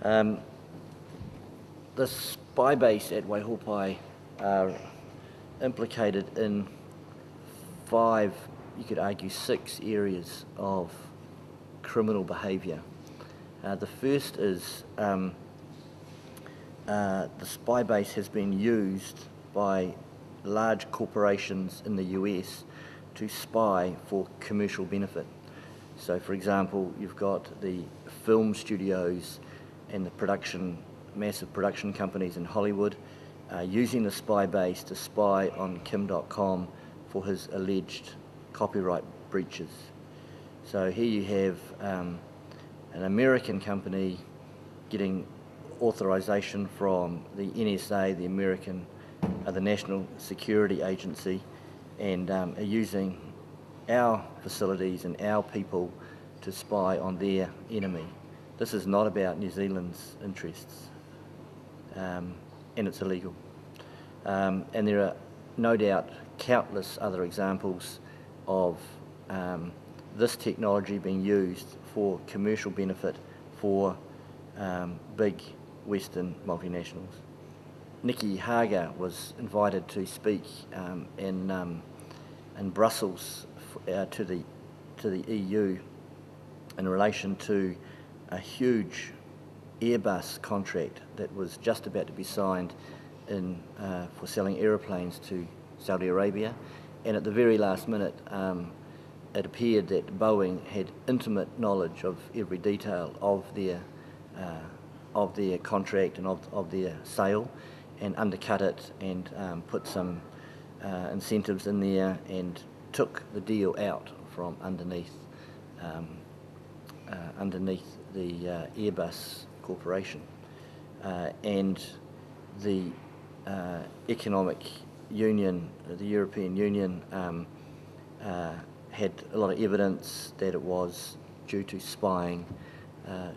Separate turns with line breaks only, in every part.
The spy base at Waihopai are implicated in 5, you could argue 6 areas of criminal behaviour. The first is the spy base has been used by large corporations in the US to spy for commercial benefit. So, for example, you've got the film studios and the massive production companies in Hollywood using the spy base to spy on Kim.com for his alleged copyright breaches. So here you have an American company getting authorization from the NSA, the National Security Agency, and are using our facilities and our people to spy on their enemy. This is not about New Zealand's interests, and it's illegal. And there are no doubt countless other examples of this technology being used for commercial benefit for big Western multinationals. Nikki Hager was invited to speak in Brussels to the EU in relation to a huge Airbus contract that was just about to be signed for selling aeroplanes to Saudi Arabia, and at the very last minute it appeared that Boeing had intimate knowledge of every detail of their contract and of their sale, and undercut it and put some incentives in there and took the deal out from underneath the Airbus corporation. And the economic union, the European Union, had a lot of evidence that it was due to spying,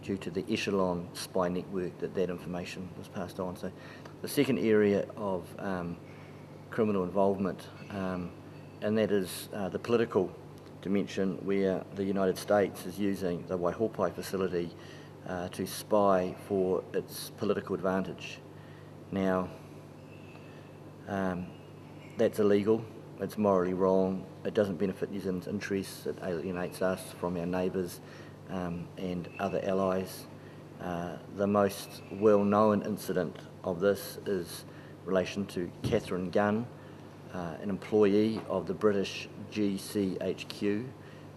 due to the Echelon spy network, that information was passed on. So the second area of criminal involvement, and that is the political dimension, where the United States is using the Waihopai facility to spy for its political advantage. Now, that's illegal, it's morally wrong, it doesn't benefit New Zealand's interests, it alienates us from our neighbours and other allies. The most well-known incident of this is in relation to Catherine Gunn, an employee of the British GCHQ,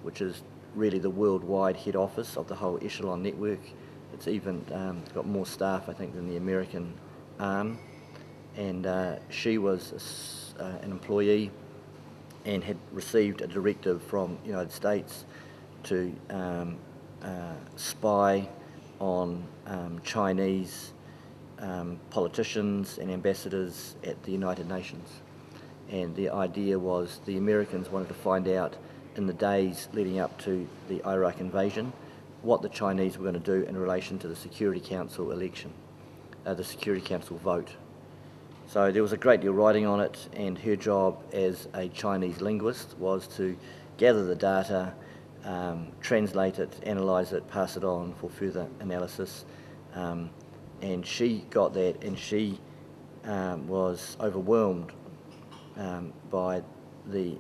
which is really the worldwide head office of the whole Echelon network. It's even got more staff, I think, than the American arm. And she was an employee and had received a directive from the United States to spy on Chinese politicians and ambassadors at the United Nations. And the idea was the Americans wanted to find out in the days leading up to the Iraq invasion what the Chinese were going to do in relation to the Security Council election, the Security Council vote. So there was a great deal riding on it, and her job as a Chinese linguist was to gather the data, translate it, analyse it, pass it on for further analysis. And she got that, and she was overwhelmed by the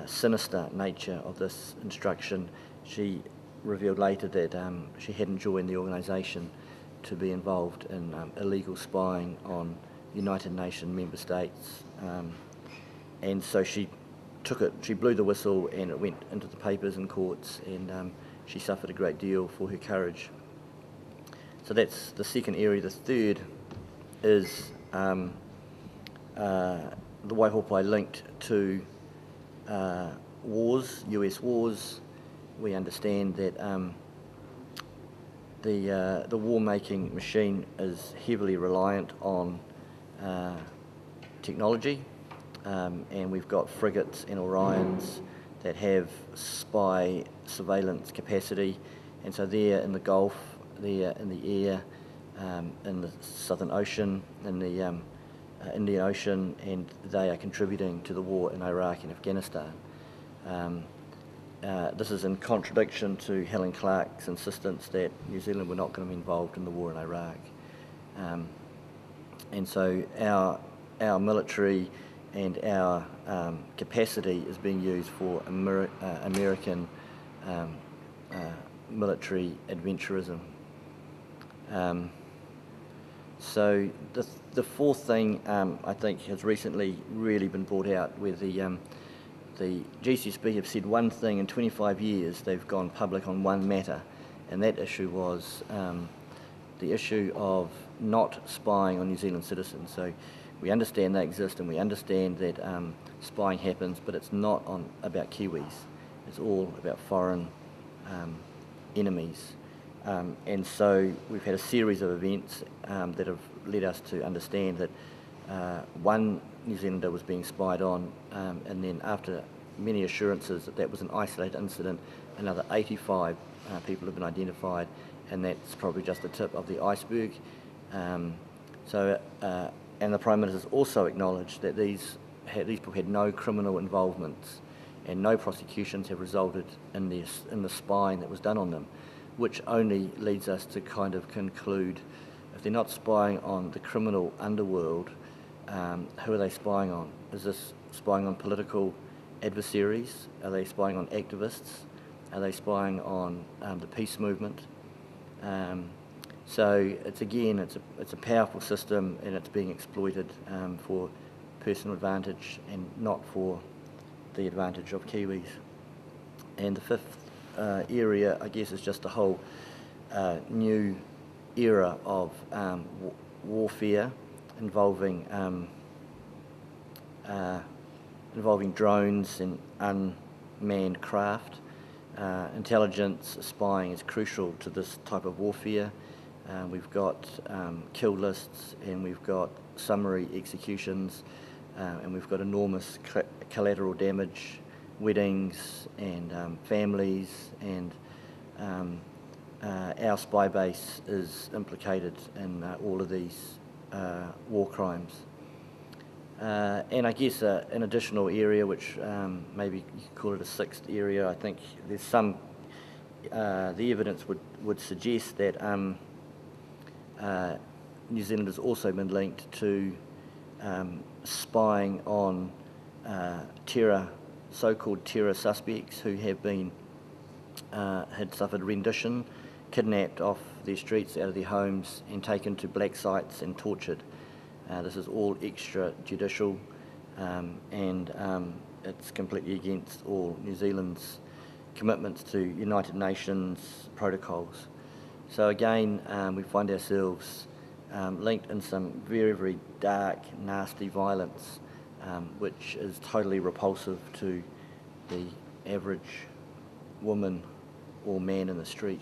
sinister nature of this instruction. She revealed later that she hadn't joined the organisation to be involved in illegal spying on United Nations member states, and so she took it, she blew the whistle, and it went into the papers and courts, and she suffered a great deal for her courage. So that's the second area. The third is the Waihopai linked to wars, US wars. We understand that the war-making machine is heavily reliant on technology, and we've got frigates and Orions that have spy surveillance capacity, and so they're in the Gulf, they're in the air, in the Southern Ocean, in the Indian Ocean, and they are contributing to the war in Iraq and Afghanistan. this is in contradiction to Helen Clark's insistence that New Zealand were not going to be involved in the war in Iraq. And so our military and our capacity is being used for American military adventurism. So the fourth thing I think has recently really been brought out, where the GCSB have said one thing in 25 years they've gone public on one matter, and that issue was the issue of not spying on New Zealand citizens. So we understand they exist and we understand that spying happens, but it's not about Kiwis. It's all about foreign enemies. And so we've had a series of events that have led us to understand that one New Zealander was being spied on, and then after many assurances that that was an isolated incident, another 85 people have been identified, and that's probably just the tip of the iceberg. And the Prime Minister's also acknowledged that these people had no criminal involvements, and no prosecutions have resulted in the spying that was done on them, which only leads us to kind of conclude, if they're not spying on the criminal underworld, who are they spying on? Is this spying on political adversaries? Are they spying on activists? Are they spying on the peace movement? So it's a powerful system, and it's being exploited for personal advantage and not for the advantage of Kiwis. And the fifth area, I guess, is just a whole new era of warfare involving drones and unmanned craft. Intelligence spying is crucial to this type of warfare. We've got kill lists, and we've got summary executions, and we've got enormous collateral damage, weddings and families, and our spy base is implicated in all of these war crimes. And I guess an additional area, which maybe you could call it a sixth area, I think there's some, the evidence would suggest that New Zealand has also been linked to spying on so-called terror suspects who have been had suffered rendition, kidnapped off their streets, out of their homes, and taken to black sites and tortured. This is all extrajudicial, and it's completely against all New Zealand's commitments to United Nations protocols. So again, we find ourselves linked in some very, very dark, nasty violence, which is totally repulsive to the average woman or man in the street.